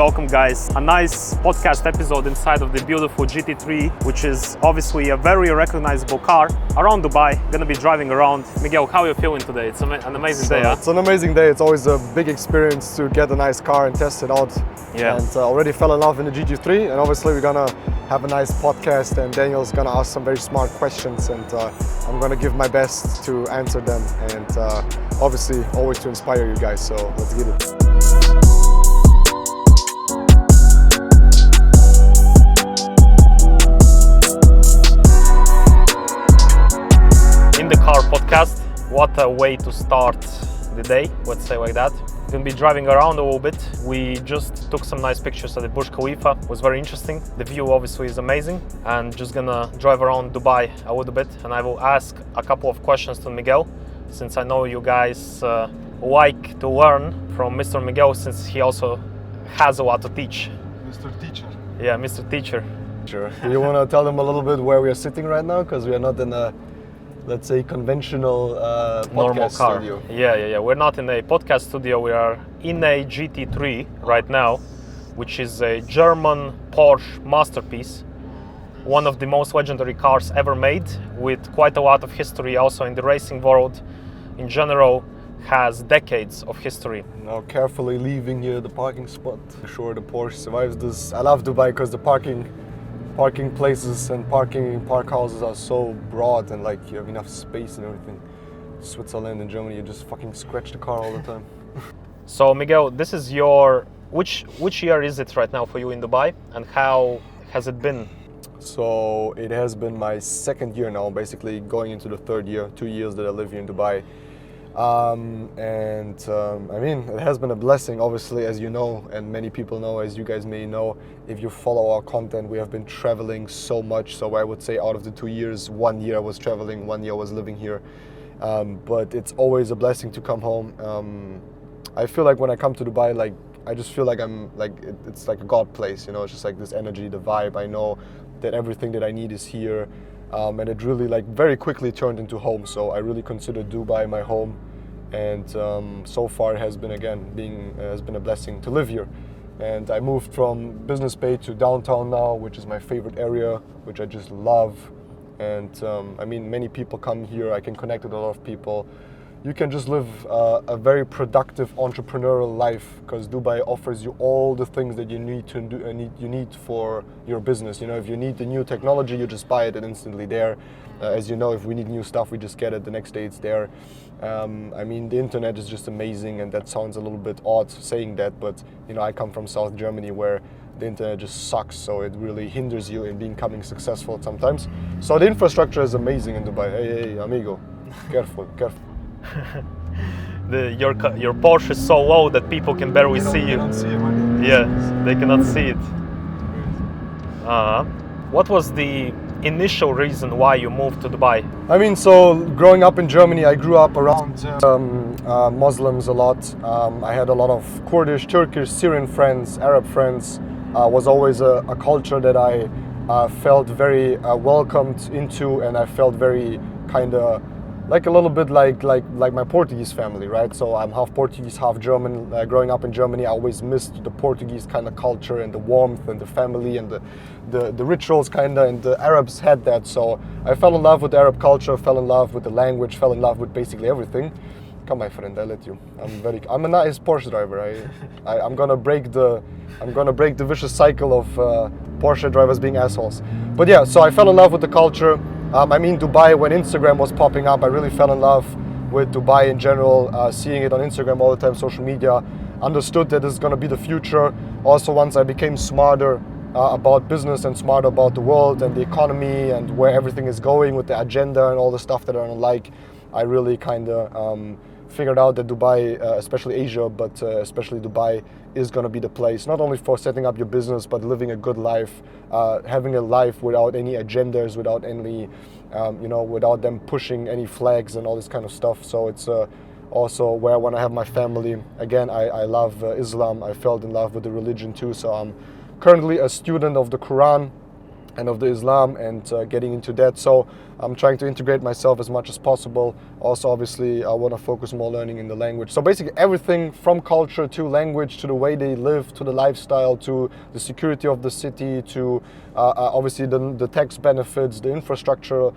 welcome guys. A nice podcast episode inside of the beautiful GT3, which is obviously a very recognizable car around Dubai. Gonna be driving around. Miguel, how are you feeling today? It's an amazing day, huh? It's an amazing day. It's always a big experience to get a nice car and test it out. Yeah. And already fell in love in the GT3, and obviously we're gonna have a nice podcast, and Daniel's gonna ask some very smart questions, and I'm gonna give my best to answer them, and obviously always to inspire you guys, so let's get it. In the car podcast, what a way to start the day, let's say like that. We're gonna be driving around a little bit. We just took some nice pictures at the Burj Khalifa. It was very interesting. The view obviously is amazing, and just gonna drive around Dubai a little bit, and I will ask a couple of questions to Miguel, since I know you guys like to learn from Mr. Miguel, since he also has a lot to teach. Mr. Teacher. Yeah, Mr. Teacher. Sure. Do you want to tell them a little bit where we are sitting right now? Because we are not in a, let's say, conventional normal podcast car. studio. Yeah. We're not in a podcast studio. We are in a GT3 right now, which is a German Porsche masterpiece. One of the most legendary cars ever made, with quite a lot of history also in the racing world. In general, has decades of history. Now carefully leaving here the parking spot. I'm sure the Porsche survives this. I love Dubai because the parking places and park houses are so broad, and like you have enough space and everything. Switzerland and Germany, you just fucking scratch the car all the time. So Miguel, this is your which year is it right now for you in Dubai, and how has it been? So it has been my second year now, basically going into the third year, 2 years that I live here in Dubai. I mean, it has been a blessing, obviously, as you know, and many people know, as you guys may know, if you follow our content, we have been traveling so much. So I would say out of the 2 years, 1 year I was traveling, 1 year I was living here. But it's always a blessing to come home. I feel like when I come to Dubai, like I just feel like it's like a God place, you know. It's just like this energy, the vibe. I know that everything that I need is here. And it really like very quickly turned into home. So I really consider Dubai my home, and so far it has been has been a blessing to live here. And I moved from Business Bay to downtown now, which is my favorite area, which I just love. And I mean, many people come here. I can connect with a lot of people. You can just live a very productive entrepreneurial life, because Dubai offers you all the things that you need to do. You need for your business. You know, if you need the new technology, you just buy it and instantly there. As you know, if we need new stuff, we just get it. The next day it's there. I mean, the internet is just amazing, and that sounds a little bit odd saying that, but you know, I come from South Germany where the internet just sucks, so it really hinders you in becoming successful sometimes. So the infrastructure is amazing in Dubai. Hey, amigo, careful. Your Porsche is so low that people can barely see you. They don't see it. Yeah, they cannot see it. What was the initial reason why you moved to Dubai? I mean, so growing up in Germany, I grew up around Muslims a lot. I had a lot of Kurdish, Turkish, Syrian friends, Arab friends. Was always a culture that I felt very welcomed into, and I felt very kind of like a little bit like my Portuguese family, right? So I'm half Portuguese, half German. Growing up in Germany, I always missed the Portuguese kind of culture and the warmth and the family and the rituals kind of, and the Arabs had that. So I fell in love with Arab culture, fell in love with the language, fell in love with basically everything. Come, my friend, I let you. I'm a nice Porsche driver. I'm gonna break the vicious cycle of Porsche drivers being assholes. But yeah, so I fell in love with the culture. I mean, Dubai, when Instagram was popping up, I really fell in love with Dubai in general, seeing it on Instagram all the time, social media, understood that this is going to be the future. Also, once I became smarter about business and smarter about the world and the economy and where everything is going with the agenda and all the stuff that I don't like, I really kind of figured out that Dubai, especially Asia, but especially Dubai, is going to be the place, not only for setting up your business, but living a good life, having a life without any agendas, without any, without them pushing any flags and all this kind of stuff. So it's also where when I have my family, again, I love Islam. I fell in love with the religion too. So I'm currently a student of the Quran. and of the Islam, and getting into that. So I'm trying to integrate myself as much as possible. Also, obviously, I want to focus more learning in the language. So basically everything from culture to language to the way they live to the lifestyle to the security of the city to obviously the tax benefits, the infrastructure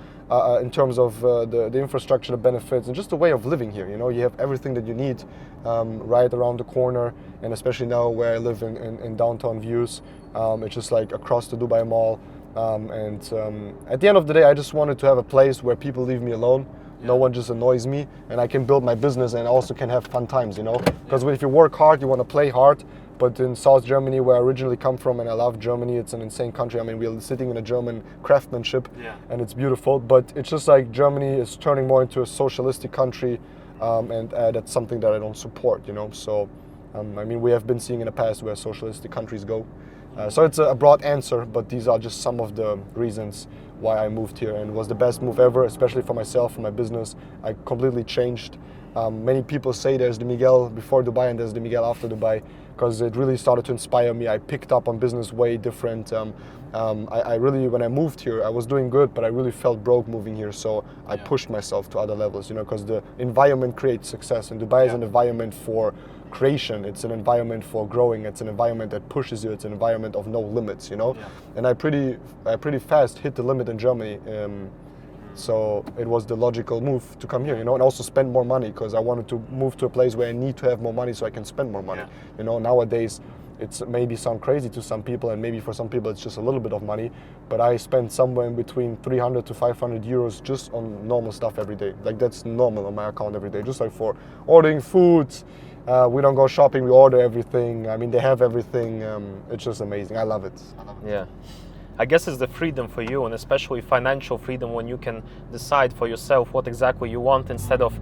in terms of the infrastructure, the benefits, and just the way of living here. You know, you have everything that you need right around the corner, and especially now where I live in downtown views, it's just like across the Dubai Mall. At the end of the day, I just wanted to have a place where people leave me alone. No one just annoys me, and I can build my business and also can have fun times, you know? Because if you work hard, you want to play hard. But in South Germany, where I originally come from, and I love Germany, it's an insane country. I mean, we're sitting in a German craftsmanship, and it's beautiful. But it's just like Germany is turning more into a socialistic country, and that's something that I don't support, you know? So, I mean, we have been seeing in the past where socialistic countries go. So it's a broad answer, but these are just some of the reasons why I moved here, and it was the best move ever, especially for myself, for my business. I completely changed. Many people say there's the Miguel before Dubai and there's the Miguel after Dubai, because it really started to inspire me. I picked up on business way different. I really, when I moved here, I was doing good, but I really felt broke moving here, so I pushed myself to other levels, you know, because the environment creates success, and Dubai is an environment for creation. It's an environment for growing. It's an environment that pushes you. It's an environment of no limits, you know. And I pretty fast hit the limit in Germany. So it was the logical move to come here, you know, and also spend more money, because I wanted to move to a place where I need to have more money so I can spend more money. You know, nowadays it's maybe sound crazy to some people, and maybe for some people it's just a little bit of money, but I spend somewhere in between 300 to 500 euros just on normal stuff every day. Like, that's normal on my account every day, just like for ordering food. We don't go shopping, we order everything. I mean, they have everything. It's just amazing. I love it. Yeah. I guess it's the freedom for you, and especially financial freedom, when you can decide for yourself what exactly you want, instead of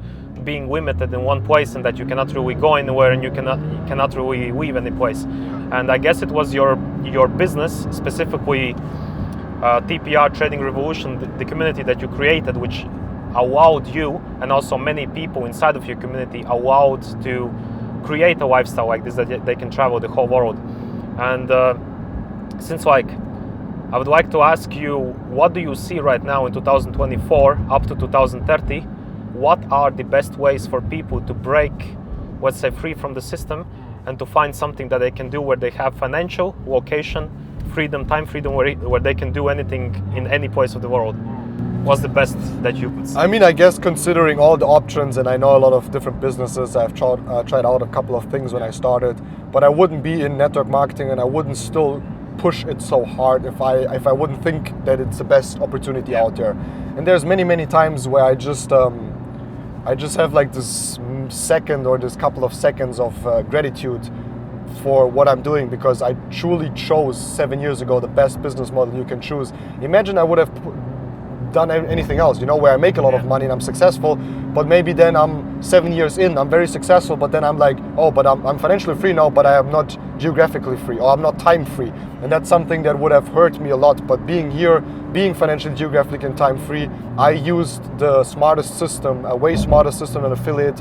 being limited in one place and that you cannot really go anywhere and you cannot really leave any place. And I guess it was your business, specifically TPR Trading Revolution, the community that you created, which allowed you, and also many people inside of your community, allowed to create a lifestyle like this, that they can travel the whole world. And since I would like to ask you, what do you see right now in 2024 up to 2030? What are the best ways for people to break, let's say, free from the system, and to find something that they can do where they have financial, location, freedom, time freedom, where they can do anything in any place of the world? What's the best that you could see? I mean, I guess considering all the options, and I know a lot of different businesses, I've tried out a couple of things when I started, but I wouldn't be in network marketing, and I wouldn't still push it so hard if I wouldn't think that it's the best opportunity out there. And there's many times where I just have like this second or this couple of seconds of gratitude for what I'm doing, because I truly chose 7 years ago the best business model you can choose. Imagine I would have done anything else, you know, where I make a lot of money and I'm successful, but maybe then I'm 7 years in, I'm very successful, but then I'm like, oh, but I'm financially free now, but I am not geographically free, or I'm not time free. And that's something that would have hurt me a lot. But being here, being financially, geographically, and time free, I used the smartest system, a way smarter system than affiliate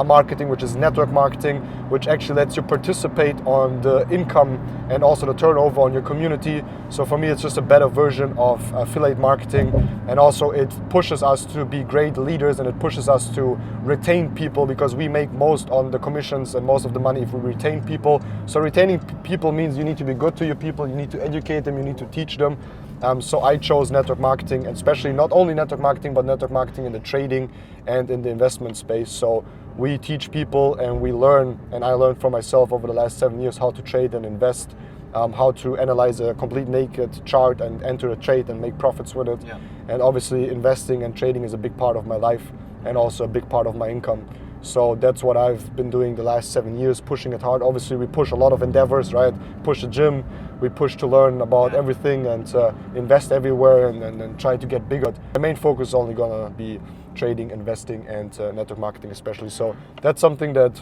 marketing, which is network marketing, which actually lets you participate on the income and also the turnover on your community. So for me, it's just a better version of affiliate marketing, and also it pushes us to be great leaders, and it pushes us to retain people, because we make most on the commissions and most of the money if we retain people. So retaining people means you need to be good to your people, you need to educate them, you need to teach them. So I chose network marketing, and especially not only network marketing, but network marketing in the trading and in the investment space. So we teach people, and we learn, and I learned from myself over the last 7 years how to trade and invest, how to analyze a complete naked chart and enter a trade and make profits with it. And obviously investing and trading is a big part of my life, and also a big part of my income. So that's what I've been doing the last 7 years, pushing it hard. Obviously we push a lot of endeavors, right? Push the gym, we push to learn about everything, and invest everywhere, and try to get bigger. The main focus is only gonna be trading, investing, and network marketing especially. So that's something that,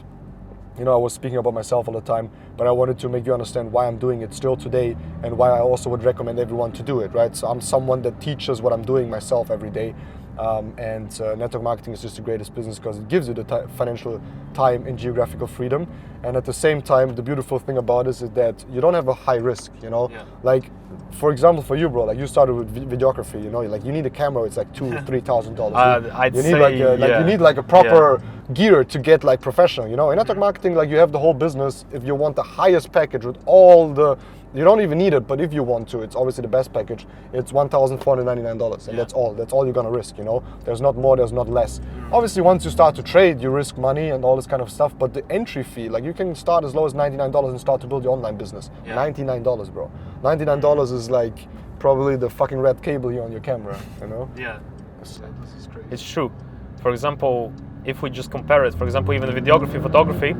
you know, I was speaking about myself all the time, but I wanted to make you understand why I'm doing it still today, and why I also would recommend everyone to do it, right? So I'm someone that teaches what I'm doing myself every day, And network marketing is just the greatest business because it gives you the financial time and geographical freedom. And at the same time, the beautiful thing about this is that you don't have a high risk, you know? Yeah. Like, for example, for you, bro, like you started with videography, you know, like you need a camera, it's like $2,000-3,000. I'd you need say, you need like a proper gear to get like professional, you know? In network marketing, like you have the whole business. If you want the highest package with all the, you don't even need it, but if you want to, it's obviously the best package. It's $1,499, and that's all. That's all you're gonna risk, you know. There's not more, there's not less. Obviously, once you start to trade, you risk money and all this kind of stuff. But the entry fee, like you can start as low as $99 and start to build your online business. Yeah. $99, bro. $99 is like probably the fucking red cable here on your camera, you know. Yeah. This is crazy. It's true. For example, if we just compare it, for example, even videography, photography,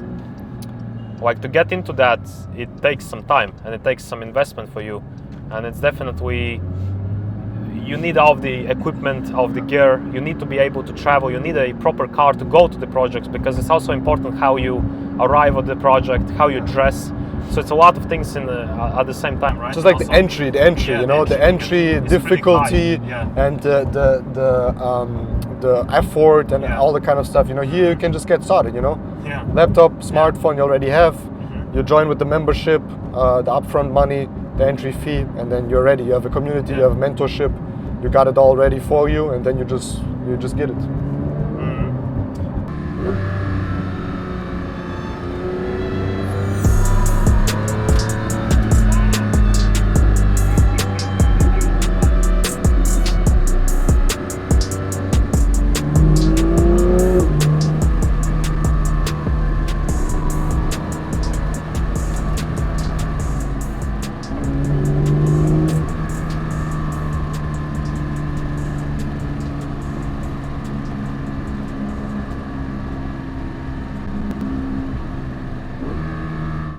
like to get into that, it takes some time and it takes some investment for you. And it's definitely, you need all of the equipment, of the gear, you need to be able to travel, you need a proper car to go to the projects, because it's also important how you arrive at the project, how you dress. So it's a lot of things in at the same time, right? Just like also, the entry, yeah, you know, the entry difficulty and the effort and all the kind of stuff. You know, here you can just get started. You know, laptop, smartphone, you already have. You join with the membership, the upfront money, the entry fee, and then you're ready. You have a community, you have mentorship, you got it all ready for you, and then you just get it.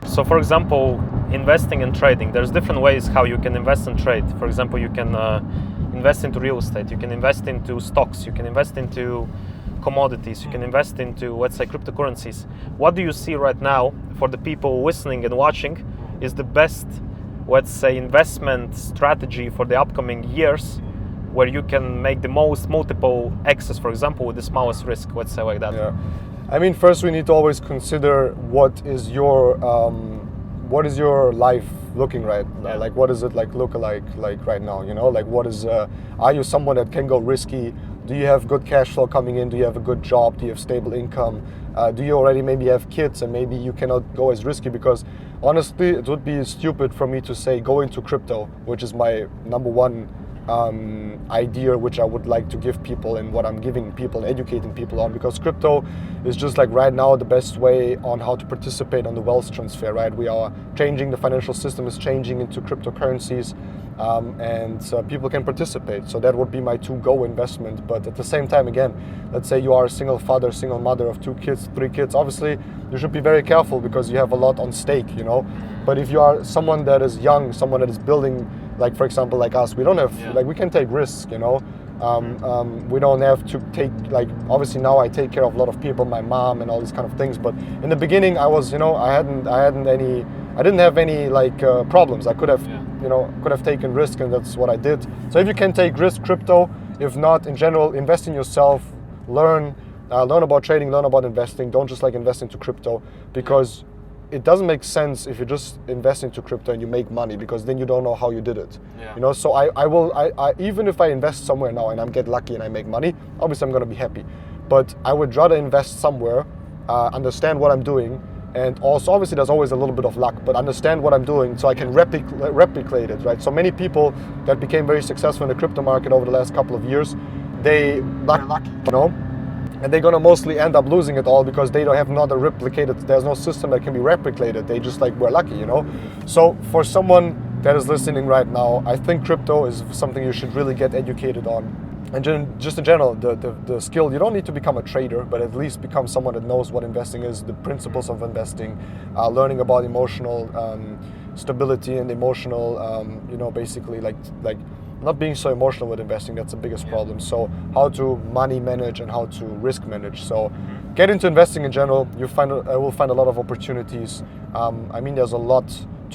So for example, investing and trading, there's different ways how you can invest and trade. For example, you can invest into real estate, you can invest into stocks, you can invest into commodities, you can invest into, let's say, cryptocurrencies. What do you see right now for the people listening and watching is the best, let's say, investment strategy for the upcoming years, where you can make the most multiple X's, for example, with the smallest risk, let's say like that? Yeah. I mean, first we need to always consider what is your life looking right, like what does it look like right now, you know, like what is are you someone that can go risky? Do you have good cash flow coming in? Do you have a good job? Do you have stable income? Do you already maybe have kids and maybe you cannot go as risky? Because honestly, it would be stupid for me to say go into crypto, which is my number one idea which I would like to give people and what I'm giving people and educating people on, because crypto is just like right now the best way on how to participate on the wealth transfer, right? We are changing, the financial system is changing into cryptocurrencies, and people can participate. So that would be my to-go investment. But at the same time, again, let's say you are a single father, single mother of 2 kids, 3 kids, obviously you should be very careful because you have a lot on stake, you know. But if you are someone that is young, someone that is building, like for example like us, we don't have like, we can take risks, you know. We don't have to take, like, obviously now I take care of a lot of people, my mom and all these kind of things, but in the beginning I was, you know, I didn't have any like problems. I could have could have taken risk, and that's what I did. So if you can take risk, crypto. If not, in general, invest in yourself, learn about trading, learn about investing. Don't just like invest into crypto, because it doesn't make sense if you just invest into crypto and you make money, because then you don't know how you did it. You know, so I will even if I invest somewhere now and I get lucky and I make money, obviously I'm going to be happy. But I would rather invest somewhere, understand what I'm doing, and also obviously there's always a little bit of luck, but understand what I'm doing so I can replicate it, right? So many people that became very successful in the crypto market over the last couple of years, they're lucky, you know? And they're gonna mostly end up losing it all because they don't have not a replicated, there's no system that can be replicated. They just like were lucky, you know? So for someone that is listening right now, I think crypto is something you should really get educated on. And just in general, the skill, you don't need to become a trader, but at least become someone that knows what investing is, the principles of investing, learning about emotional stability and emotional, you know, basically like not being so emotional with investing. That's the biggest problem. So how to money manage and how to risk manage. So get into investing in general. You will find a lot of opportunities. I mean, there's a lot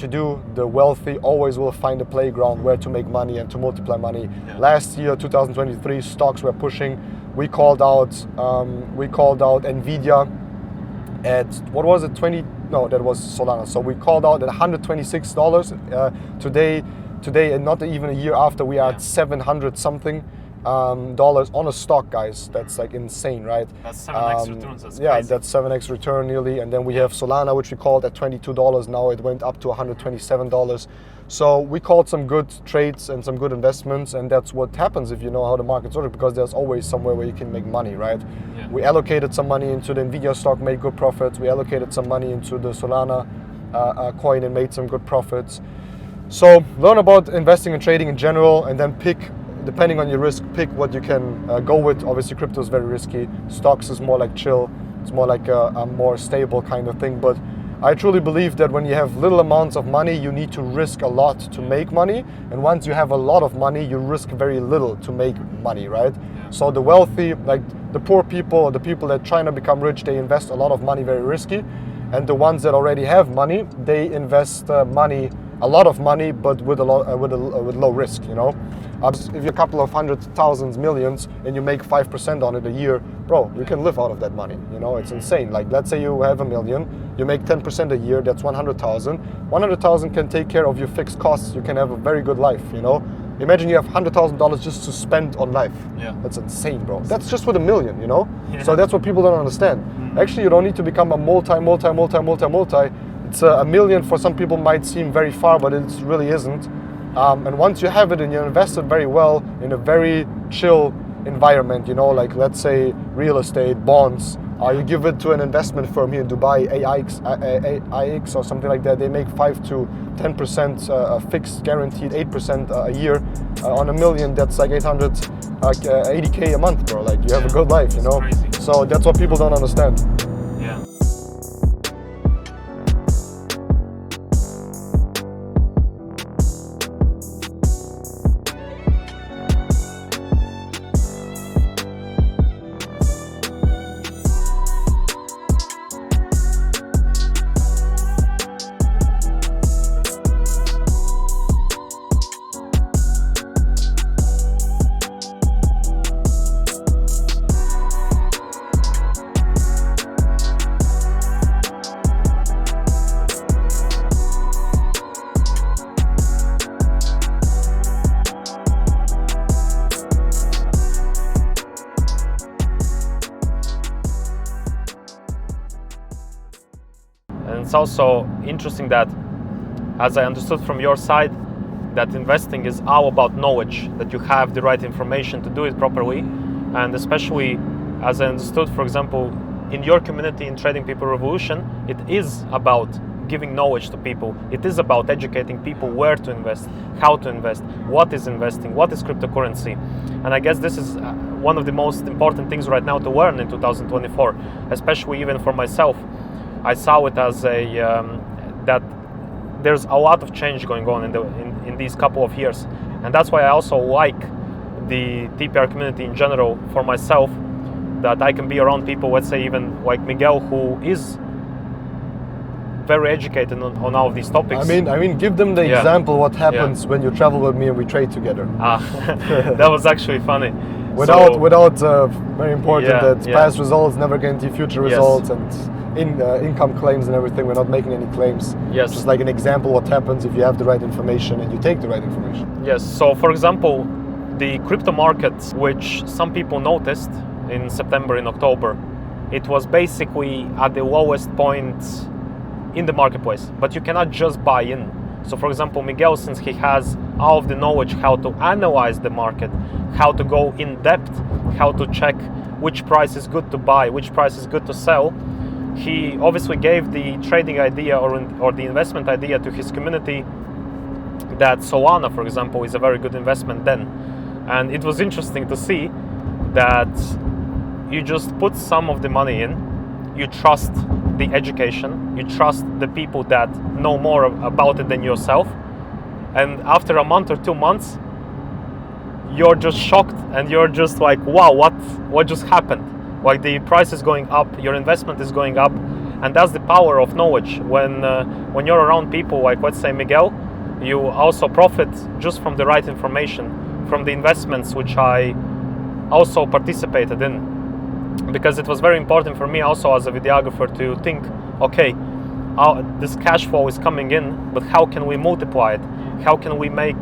to do, the wealthy always will find a playground where to make money and to multiply money. Last year, 2023, stocks were pushing. We called out Nvidia at, what was it, no, that was Solana. So we called out at $126. Today, and not even a year after, we are at 700 something dollars on a stock, guys. That's like insane, right? That's 7x returns. That's yeah, crazy. that's 7x return nearly. And then we have Solana, which we called at $22. Now it went up to $127. So we called some good trades and some good investments, and that's what happens if you know how the markets work, because there's always somewhere where you can make money, right? Yeah. We allocated some money into the Nvidia stock, made good profits. We allocated some money into the Solana coin and made some good profits. So learn about investing and trading in general, and then pick, depending on your risk, pick what you can go with. Obviously, crypto is very risky. Stocks is more like chill. It's more like a more stable kind of thing. But I truly believe that when you have little amounts of money, you need to risk a lot to make money. And once you have a lot of money, you risk very little to make money, right? Yeah. So the wealthy, like the poor people, or the people that trying to become rich, they invest a lot of money very risky. And the ones that already have money, they invest a lot of money, but with low risk, you know. If you're a couple of hundred thousands, millions, and you make 5% on it a year, bro, you can live out of that money. You know, it's insane. Like, let's say you have $1 million, you make 10% a year, that's 100,000. 100,000 can take care of your fixed costs. You can have a very good life, you know. Imagine you have $100,000 just to spend on life. Yeah. That's insane, bro. That's just with $1 million, you know. Yeah. So that's what people don't understand. Actually, you don't need to become a multi. It's $1 million for some people might seem very far, but it really isn't. And once you have it and you invest it very well in a very chill environment, you know, like let's say real estate, bonds, you give it to an investment firm here in Dubai, AIX or something like that, they make 5 to 10% fixed guaranteed 8% a year. On $1 million, that's like 80K a month, bro. Like, you have a good life, you know. So that's what people don't understand. Yeah. And it's also interesting that, as I understood from your side, that investing is all about knowledge, that you have the right information to do it properly. And especially, as I understood, for example, in your community in Trading People Revolution, it is about giving knowledge to people. It is about educating people where to invest, how to invest, what is investing, what is cryptocurrency. And I guess this is one of the most important things right now to learn in 2024, especially even for myself. I saw it as that there's a lot of change going on in these couple of years, and that's why I also like the TPR community in general for myself, that I can be around people, let's say even like Miguel, who is very educated on all of these topics. I mean, give them the example what happens when you travel with me and we trade together. That was actually funny. Without very important that past results never guarantee future results, and income claims and everything. We're not making any claims. Yes. Just like an example what happens if you have the right information and you take the right information. Yes. So for example, the crypto markets, which some people noticed in September, in October, it was basically at the lowest point in the marketplace, but you cannot just buy in. So for example, Miguel, since he has all of the knowledge how to analyze the market, how to go in depth, how to check which price is good to buy, which price is good to sell, he obviously gave the trading idea or the investment idea to his community that Solana, for example, is a very good investment then. And it was interesting to see that you just put some of the money in, you trust the education, you trust the people that know more about it than yourself, and after a month or 2 months, you're just shocked and you're just like, wow, what just happened? Like, the price is going up, your investment is going up, And that's the power of knowledge. When you're around people like, let's say, Miguel, you also profit just from the right information, from the investments which I also participated in. Because it was very important for me also as a videographer to think, okay, this cash flow is coming in, but how can we multiply it? How can we make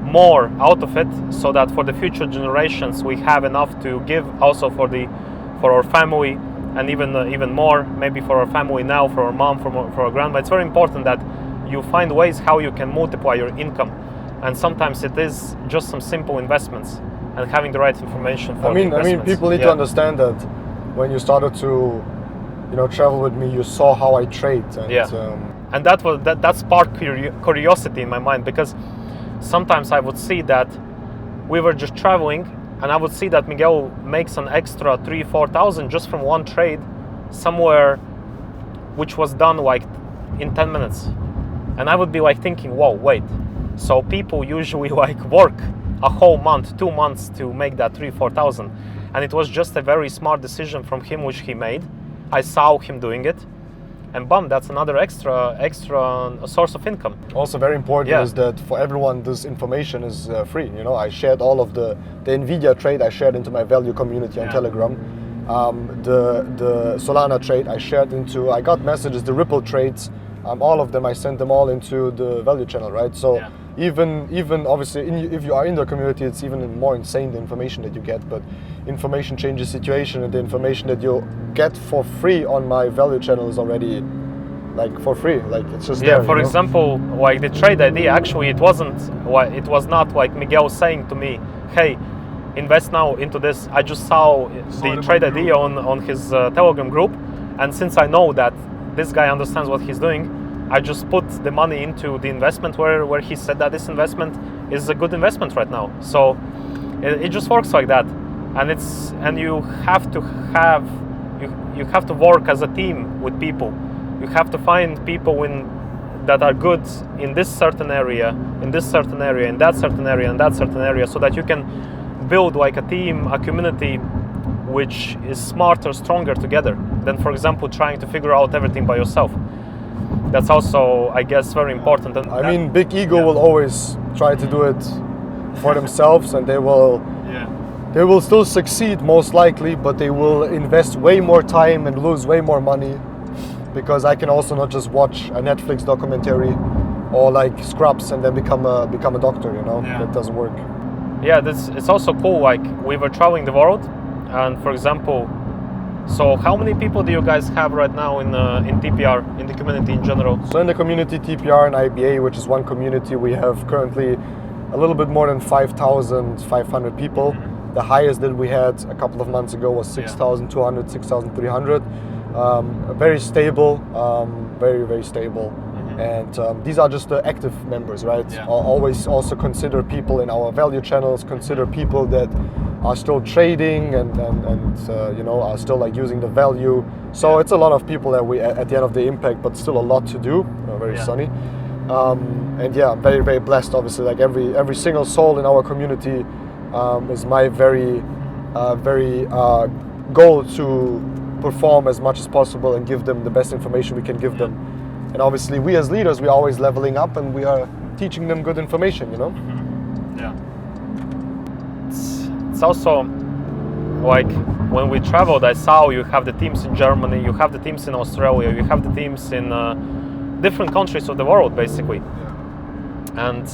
more out of it so that for the future generations we have enough to give also for our family, and even more maybe for our family now, for our mom, for our grandma. It's very important that you find ways how you can multiply your income, and sometimes it is just some simple investments and having the right information for the investments. People need to understand that when you started to travel with me, you saw how I trade, and that sparked curiosity in my mind, because sometimes I would see that we were just traveling and I would see that Miguel makes an extra 3,000-4,000 just from one trade somewhere, which was done like in 10 minutes. And I would be like thinking, whoa, wait. So people usually like work a whole month, 2 months to make that 3,000-4,000. And it was just a very smart decision from him which he made. I saw him doing it. And bam, that's another extra source of income. Also very important is that for everyone this information is free. I shared all of the Nvidia trade I shared into my value community on Telegram. The Solana trade I got messages, the Ripple trades, all of them I sent them all into the value channel, right? So even obviously if you are in the community, it's even more insane the information that you get, but information changes situation, and the information that you get for free on my value channel is already like for free, like it's just there. For example, like the trade idea, actually it was not like Miguel saying to me, hey, invest now into this. I just saw the trade idea on his Telegram group, and since I know that this guy understands what he's doing, I just put the money into the investment where he said that this investment is a good investment right now. So it just works like that, and you have to work as a team with people. You have to find people that are good in this certain area, in this certain area, in that certain area, and that certain area, so that you can build like a team, a community which is smarter, stronger together than, for example, trying to figure out everything by yourself. That's also, I guess, very important. And big ego will always try to do it for themselves, and they will still succeed most likely, but they will invest way more time and lose way more money, because I can also not just watch a Netflix documentary or like Scrubs and then become a doctor. That doesn't work. It's also cool. Like, we were traveling the world, and for example, so how many people do you guys have right now in TPR, in the community in general? So in the community TPR and IBA, which is one community, we have currently a little bit more than 5,500 people. Mm-hmm. The highest that we had a couple of months ago was 6,200, 6,300. Very stable, very, very stable. Mm-hmm. And these are just the active members, right? Yeah. Always also consider people in our value channels, consider people that are still trading and are still like using the value. So it's a lot of people that we at the end of the impact, but still a lot to do. Very sunny. And I'm very, very blessed. Obviously, like every single soul in our community is my very goal to perform as much as possible and give them the best information we can give them. And obviously, we as leaders, we're always leveling up, and we are teaching them good information. Mm-hmm. Yeah. It's also like when we traveled, I saw you have the teams in Germany, you have the teams in Australia, you have the teams in different countries of the world, basically. Yeah. And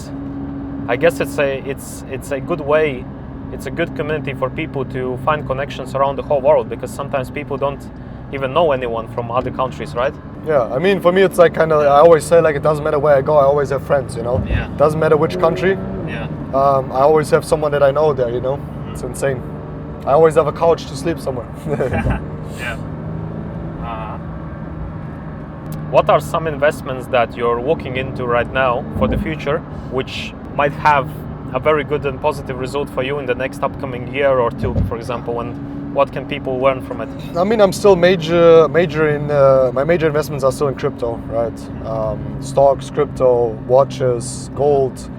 I guess it's a good way. It's a good community for people to find connections around the whole world, because sometimes people don't even know anyone from other countries, right? Yeah, I mean, for me, it's like I always say, like, it doesn't matter where I go, I always have friends, Yeah. Doesn't matter which country. Yeah. I always have someone that I know there, It's insane. I always have a couch to sleep somewhere. Yeah. What are some investments that you're looking into right now for the future, which might have a very good and positive result for you in the next upcoming year or two, for example, and what can people learn from it? I mean, I'm still major in my major investments are still in crypto, right? Stocks, crypto, watches, gold,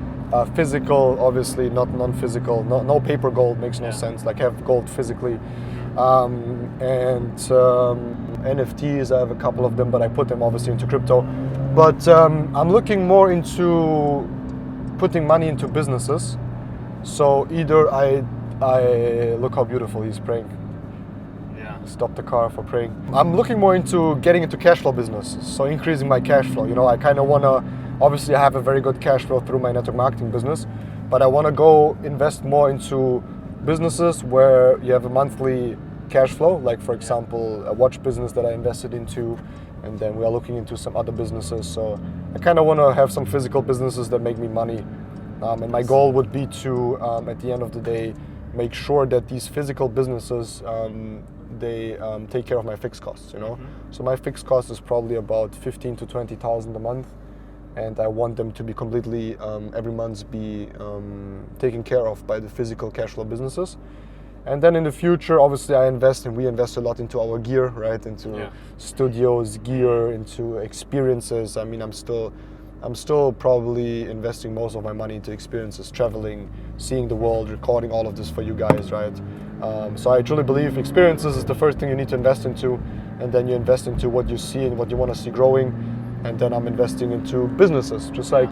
physical, obviously, not non-physical. No paper gold makes no sense. Like, have gold physically, and NFTs. I have a couple of them, but I put them obviously into crypto. But I'm looking more into putting money into businesses. So either I look how beautiful he's praying. Yeah. Stop the car for praying. I'm looking more into getting into cash flow business. So increasing my cash flow. You know, I kind of want to, obviously I have a very good cash flow through my network marketing business, but I want to go invest more into businesses where you have a monthly cash flow, like for example a watch business that I invested into, and then we are looking into some other businesses. So I kind of want to have some physical businesses that make me money, and my goal would be to at the end of the day make sure that these physical businesses they take care of my fixed costs, you know. So my fixed cost is probably about 15 to 20,000 a month, and I want them to be completely every month be taken care of by the physical cash flow businesses. And then in the future, obviously, we invest a lot into our gear, right? Into studios, gear, into experiences. I mean, I'm still probably investing most of my money into experiences, traveling, seeing the world, recording all of this for you guys, right? So I truly believe experiences is the first thing you need to invest into, and then you invest into what you see and what you want to see growing. And then I'm investing into businesses, just like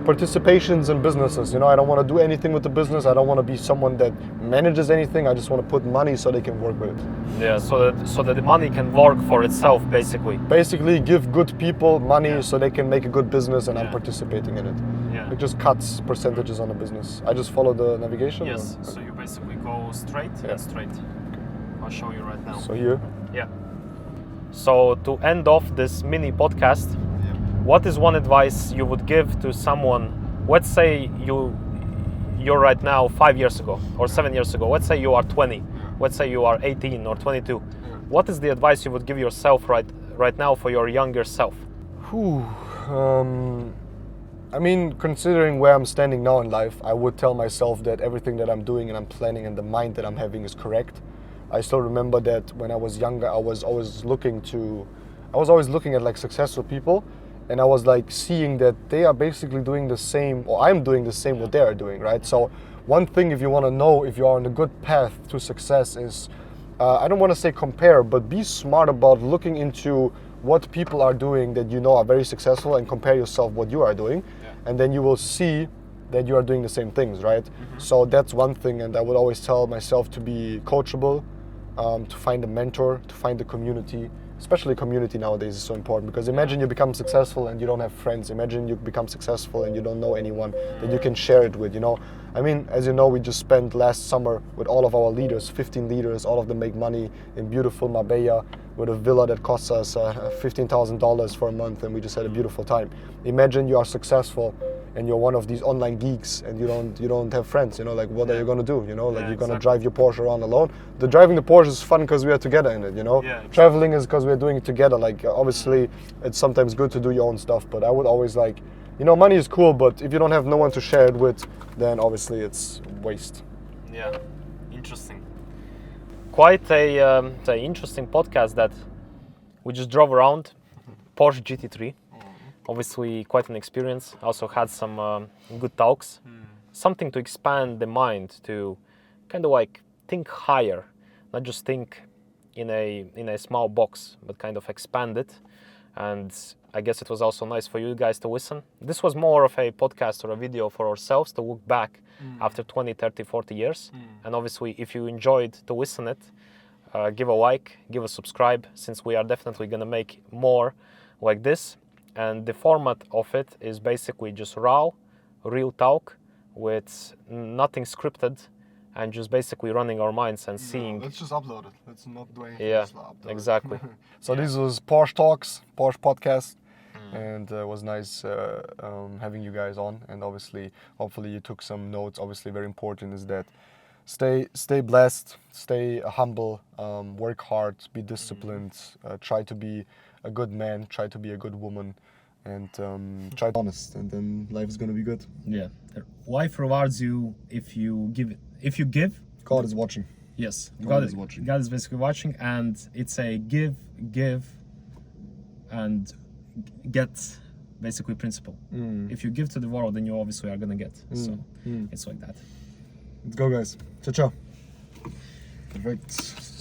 participations in businesses. You know, I don't want to do anything with the business. I don't want to be someone that manages anything. I just want to put money so they can work with it. Yeah, so that the money can work for itself, basically. Basically, give good people money so they can make a good business, and I'm participating in it. Yeah. It just cuts percentages on the business. I just follow the navigation. Yes. So you basically go straight and straight. I'll show you right now. So here. Yeah. So to end off this mini podcast, what is one advice you would give to someone? Let's say you're right now 5 years ago or 7 years ago. Let's say you are 20. Let's say you are 18 or 22. What is the advice you would give yourself right now for your younger self? I mean, considering where I'm standing now in life, I would tell myself that everything that I'm doing and I'm planning and the mind that I'm having is correct. I still remember that when I was younger, I was always looking at like successful people. And I was like seeing that they are basically doing the same, or I'm doing the same what they are doing, right? So one thing, if you want to know if you are on a good path to success, is I don't want to say compare, but be smart about looking into what people are doing that you know are very successful, and compare yourself what you are doing, and then you will see that you are doing the same things, right? So that's one thing, and I would always tell myself to be coachable, to find a mentor, to find a community. Especially community nowadays is so important, because imagine you become successful and you don't have friends. Imagine you become successful and you don't know anyone that you can share it with, you know. I mean, as you know, we just spent last summer with all of our leaders, 15 leaders, all of them make money in beautiful Marbella with a villa that costs us $15,000 for a month, and we just had a beautiful time. Imagine you are successful and you're one of these online geeks and you don't have friends, you know, like what are you gonna do, you know, like you're gonna drive your Porsche around alone. Driving the Porsche is fun because we are together in it, you know. Traveling is because we're doing it together. Like obviously it's sometimes good to do your own stuff, but I would always like, you know, money is cool, but if you don't have no one to share it with, then obviously it's waste. Yeah, interesting. Quite a interesting podcast that we just drove around. Porsche GT3. Obviously quite an experience. Also had some good talks. Something to expand the mind, to kind of like think higher, not just think in a small box, but kind of expand it. And I guess it was also nice for you guys to listen. This was more of a podcast or a video for ourselves to look back after 20, 30, 40 years. And obviously if you enjoyed to listen it, give a like, give a subscribe, since we are definitely gonna make more like this. And the format of it is basically just raw, real talk with nothing scripted, and just basically running our minds and seeing. Let's just upload it. Let's not do anything. Yeah, exactly. So this was Porsche Talks, Porsche Podcast, and it was nice having you guys on. And obviously, hopefully you took some notes. Obviously, very important is that stay blessed, stay humble, work hard, be disciplined, try to be a good man, try to be a good woman, and try to be honest, and then life is gonna be good. Yeah, life rewards you if you give. If you give, God is watching. Yes, God is watching. God is basically watching, and it's a give, and get basically principle. If you give to the world, then you obviously are gonna get. So it's like that. Let's go, guys. Ciao, ciao. Perfect.